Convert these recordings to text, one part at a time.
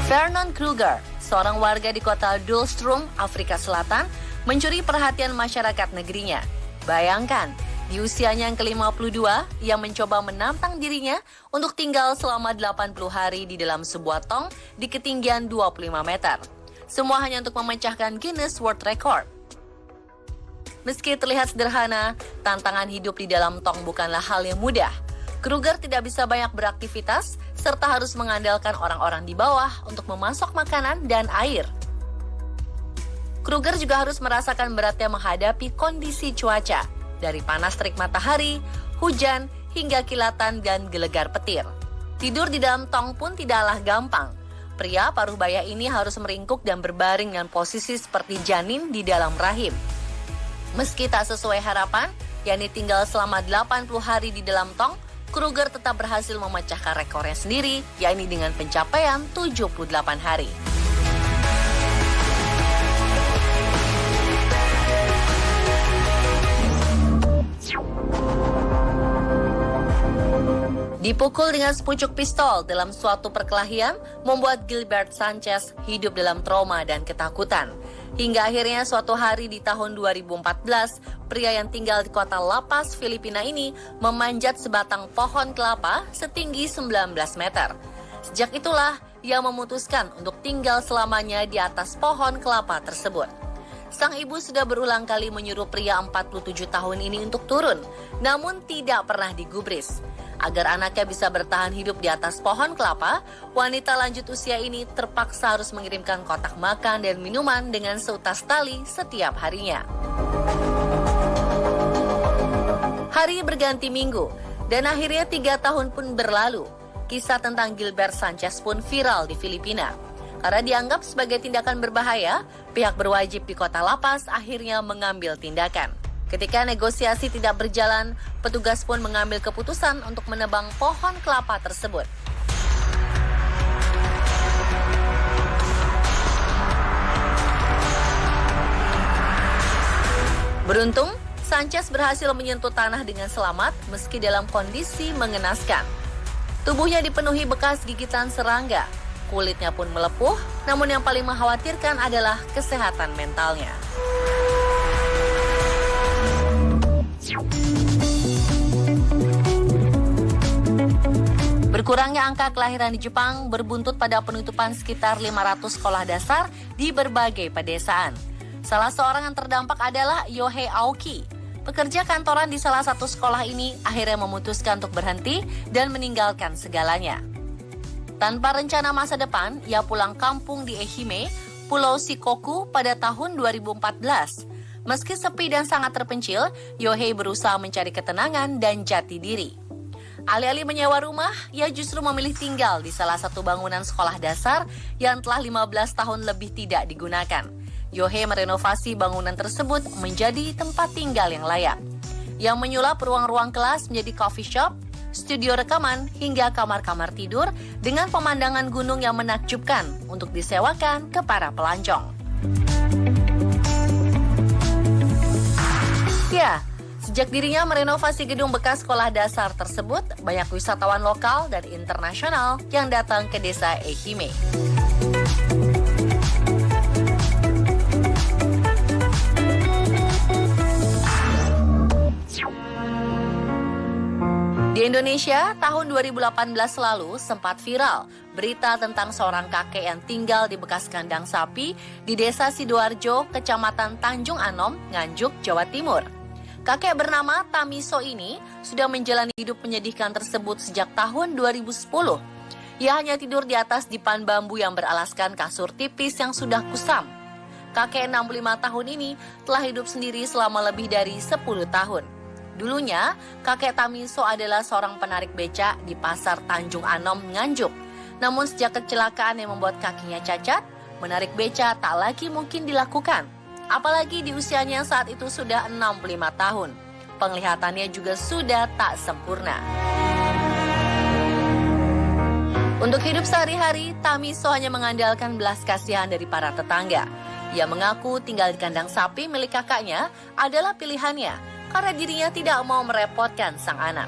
Vernon Kruger, seorang warga di kota Doelstrom, Afrika Selatan, mencuri perhatian masyarakat negerinya. Bayangkan, di usianya yang ke-52, ia mencoba menantang dirinya untuk tinggal selama 80 hari di dalam sebuah tong di ketinggian 25 meter. Semua hanya untuk memecahkan Guinness World Record. Meski terlihat sederhana, tantangan hidup di dalam tong bukanlah hal yang mudah. Kruger tidak bisa banyak beraktivitas, serta harus mengandalkan orang-orang di bawah untuk memasok makanan dan air. Kruger juga harus merasakan beratnya menghadapi kondisi cuaca, dari panas terik matahari, hujan, hingga kilatan dan gelegar petir. Tidur di dalam tong pun tidaklah gampang. Pria paruh baya ini harus meringkuk dan berbaring dengan posisi seperti janin di dalam rahim. Meski tak sesuai harapan, yakni tinggal selama 80 hari di dalam tong, Kruger tetap berhasil memecahkan rekornya sendiri, yakni dengan pencapaian 78 hari. Dipukul dengan sepucuk pistol dalam suatu perkelahian membuat Gilbert Sanchez hidup dalam trauma dan ketakutan. Hingga akhirnya suatu hari di tahun 2014, pria yang tinggal di kota La Paz, Filipina ini memanjat sebatang pohon kelapa setinggi 19 meter. Sejak itulah ia memutuskan untuk tinggal selamanya di atas pohon kelapa tersebut. Sang ibu sudah berulang kali menyuruh pria 47 tahun ini untuk turun, namun tidak pernah digubris. Agar anaknya bisa bertahan hidup di atas pohon kelapa, wanita lanjut usia ini terpaksa harus mengirimkan kotak makan dan minuman dengan seutas tali setiap harinya. Hari berganti minggu, dan akhirnya 3 tahun pun berlalu. Kisah tentang Gilbert Sanchez pun viral di Filipina. Karena dianggap sebagai tindakan berbahaya, pihak berwajib di kota La Paz akhirnya mengambil tindakan. Ketika negosiasi tidak berjalan, petugas pun mengambil keputusan untuk menebang pohon kelapa tersebut. Beruntung, Sanchez berhasil menyentuh tanah dengan selamat meski dalam kondisi mengenaskan. Tubuhnya dipenuhi bekas gigitan serangga, kulitnya pun melepuh, namun yang paling mengkhawatirkan adalah kesehatan mentalnya. Berkurangnya angka kelahiran di Jepang berbuntut pada penutupan sekitar 500 sekolah dasar di berbagai pedesaan. Salah seorang yang terdampak adalah Yohei Aoki. Pekerja kantoran di salah satu sekolah ini akhirnya memutuskan untuk berhenti dan meninggalkan segalanya. Tanpa rencana masa depan, ia pulang kampung di Ehime, Pulau Shikoku pada tahun 2014. Meski sepi dan sangat terpencil, Yohei berusaha mencari ketenangan dan jati diri. Alih-alih menyewa rumah, ia justru memilih tinggal di salah satu bangunan sekolah dasar yang telah 15 tahun lebih tidak digunakan. Yohei merenovasi bangunan tersebut menjadi tempat tinggal yang layak. Ia menyulap ruang-ruang kelas menjadi coffee shop, studio rekaman, hingga kamar-kamar tidur dengan pemandangan gunung yang menakjubkan untuk disewakan ke para pelancong. Ya, sejak dirinya merenovasi gedung bekas sekolah dasar tersebut, banyak wisatawan lokal dan internasional yang datang ke desa Ehime. Di Indonesia, tahun 2018 lalu sempat viral berita tentang seorang kakek yang tinggal di bekas kandang sapi di Desa Sidoarjo, Kecamatan Tanjung Anom, Nganjuk, Jawa Timur. Kakek bernama Tamiso ini sudah menjalani hidup menyedihkan tersebut sejak tahun 2010. Ia hanya tidur di atas dipan bambu yang beralaskan kasur tipis yang sudah kusam. Kakek 65 tahun ini telah hidup sendiri selama lebih dari 10 tahun. Dulunya, kakek Tamiso adalah seorang penarik beca di Pasar Tanjung Anom, Nganjuk. Namun sejak kecelakaan yang membuat kakinya cacat, menarik beca tak lagi mungkin dilakukan. Apalagi di usianya yang saat itu sudah 65 tahun. Penglihatannya juga sudah tak sempurna. Untuk hidup sehari-hari, Tamiso hanya mengandalkan belas kasihan dari para tetangga. Ia mengaku tinggal di kandang sapi milik kakaknya adalah pilihannya, karena dirinya tidak mau merepotkan sang anak.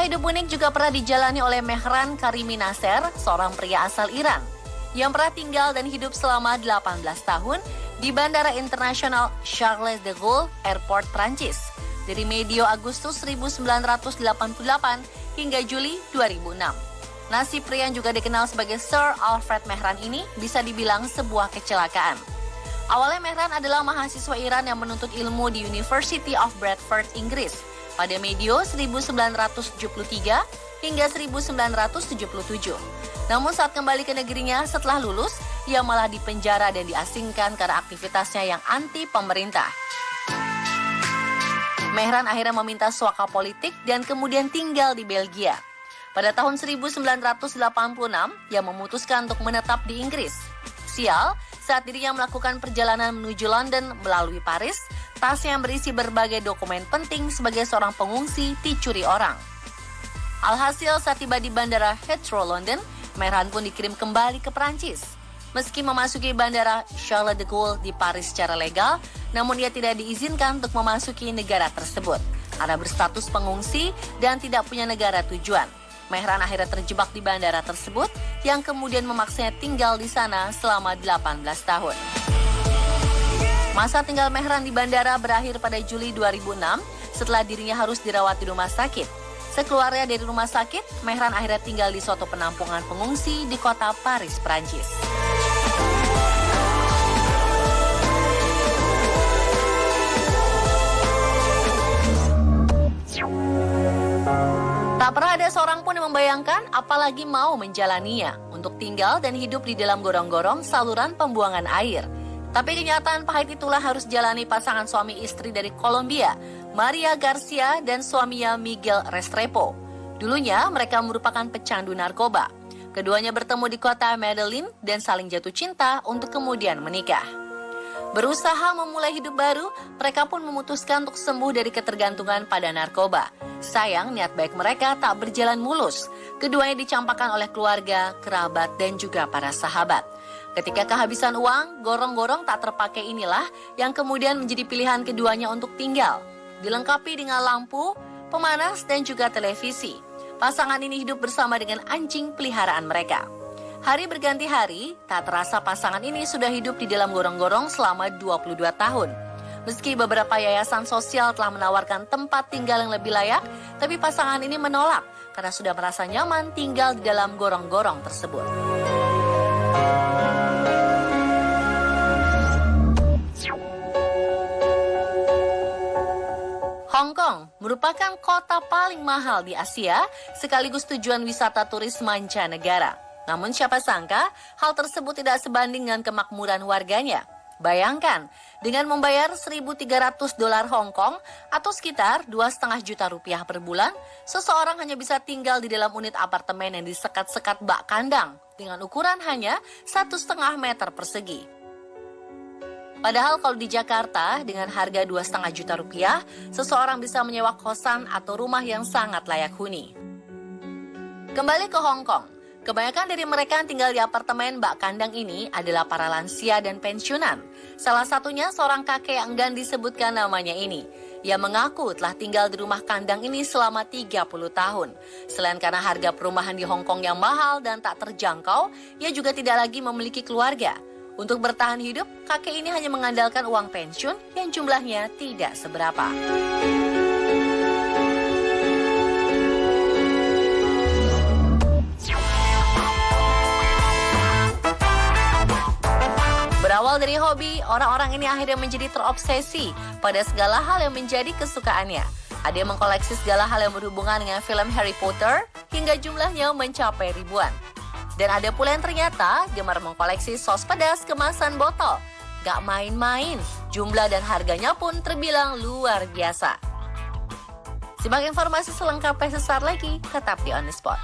hidup unik juga pernah dijalani oleh Mehran Karimi Nasser, seorang pria asal Iran, yang pernah tinggal dan hidup selama 18 tahun di Bandara Internasional Charles de Gaulle Airport, Prancis, dari medio Agustus 1988 hingga Juli 2006. Nasib pria yang juga dikenal sebagai Sir Alfred Mehran ini bisa dibilang sebuah kecelakaan. Awalnya Mehran adalah mahasiswa Iran yang menuntut ilmu di University of Bradford, Inggris, pada medio 1973 hingga 1977. Namun saat kembali ke negerinya setelah lulus, ia malah dipenjara dan diasingkan karena aktivitasnya yang anti pemerintah. Mehran akhirnya meminta suaka politik dan kemudian tinggal di Belgia. Pada tahun 1986, ia memutuskan untuk menetap di Inggris. Sial, saat dirinya melakukan perjalanan menuju London melalui Paris, tasnya yang berisi berbagai dokumen penting sebagai seorang pengungsi dicuri orang. Alhasil saat tiba di Bandara Heathrow, London, Mehran pun dikirim kembali ke Prancis. Meski memasuki Bandara Charles de Gaulle di Paris secara legal, namun ia tidak diizinkan untuk memasuki negara tersebut karena berstatus pengungsi dan tidak punya negara tujuan. Mehran akhirnya terjebak di bandara tersebut yang kemudian memaksanya tinggal di sana selama 18 tahun. Masa tinggal Mehran di bandara berakhir pada Juli 2006 setelah dirinya harus dirawat di rumah sakit. Sekeluarnya dari rumah sakit, Mehran akhirnya tinggal di suatu penampungan pengungsi di kota Paris, Prancis. Tak pernah ada seorang pun yang membayangkan apalagi mau menjalaninya untuk tinggal dan hidup di dalam gorong-gorong saluran pembuangan air. Tapi kenyataan pahit itulah harus jalani pasangan suami istri dari Kolombia, Maria Garcia dan suaminya Miguel Restrepo. Dulunya mereka merupakan pecandu narkoba. Keduanya bertemu di kota Medellin dan saling jatuh cinta untuk kemudian menikah. Berusaha memulai hidup baru, mereka pun memutuskan untuk sembuh dari ketergantungan pada narkoba. Sayang, niat baik mereka tak berjalan mulus. Keduanya dicampakkan oleh keluarga, kerabat, dan juga para sahabat. Ketika kehabisan uang, gorong-gorong tak terpakai inilah yang kemudian menjadi pilihan keduanya untuk tinggal. Dilengkapi dengan lampu, pemanas, dan juga televisi. Pasangan ini hidup bersama dengan anjing peliharaan mereka. Hari berganti hari, tak terasa pasangan ini sudah hidup di dalam gorong-gorong selama 22 tahun. Meski beberapa yayasan sosial telah menawarkan tempat tinggal yang lebih layak, tapi pasangan ini menolak karena sudah merasa nyaman tinggal di dalam gorong-gorong tersebut. Hong Kong merupakan kota paling mahal di Asia, sekaligus tujuan wisata turis mancanegara. Namun siapa sangka hal tersebut tidak sebanding dengan kemakmuran warganya. Bayangkan, dengan membayar $1.300 Hong Kong atau sekitar 2,5 juta rupiah per bulan, seseorang hanya bisa tinggal di dalam unit apartemen yang disekat-sekat bak kandang dengan ukuran hanya 1,5 meter persegi. Padahal kalau di Jakarta dengan harga 2,5 juta rupiah, seseorang bisa menyewa kosan atau rumah yang sangat layak huni. Kembali ke Hong Kong. Kebanyakan dari mereka yang tinggal di apartemen bak kandang ini adalah para lansia dan pensiunan. Salah satunya seorang kakek yang enggan disebutkan namanya ini. Ia mengaku telah tinggal di rumah kandang ini selama 30 tahun. Selain karena harga perumahan di Hong Kong yang mahal dan tak terjangkau, ia juga tidak lagi memiliki keluarga. Untuk bertahan hidup, kakek ini hanya mengandalkan uang pensiun yang jumlahnya tidak seberapa. Berawal dari hobi, orang-orang ini akhirnya menjadi terobsesi pada segala hal yang menjadi kesukaannya. Ada yang mengkoleksi segala hal yang berhubungan dengan film Harry Potter, hingga jumlahnya mencapai ribuan. Dan ada pula yang ternyata gemar mengkoleksi sos pedas kemasan botol. Gak main-main, jumlah dan harganya pun terbilang luar biasa. Simak informasi selengkapnya sesaat lagi, tetap di On The Spot.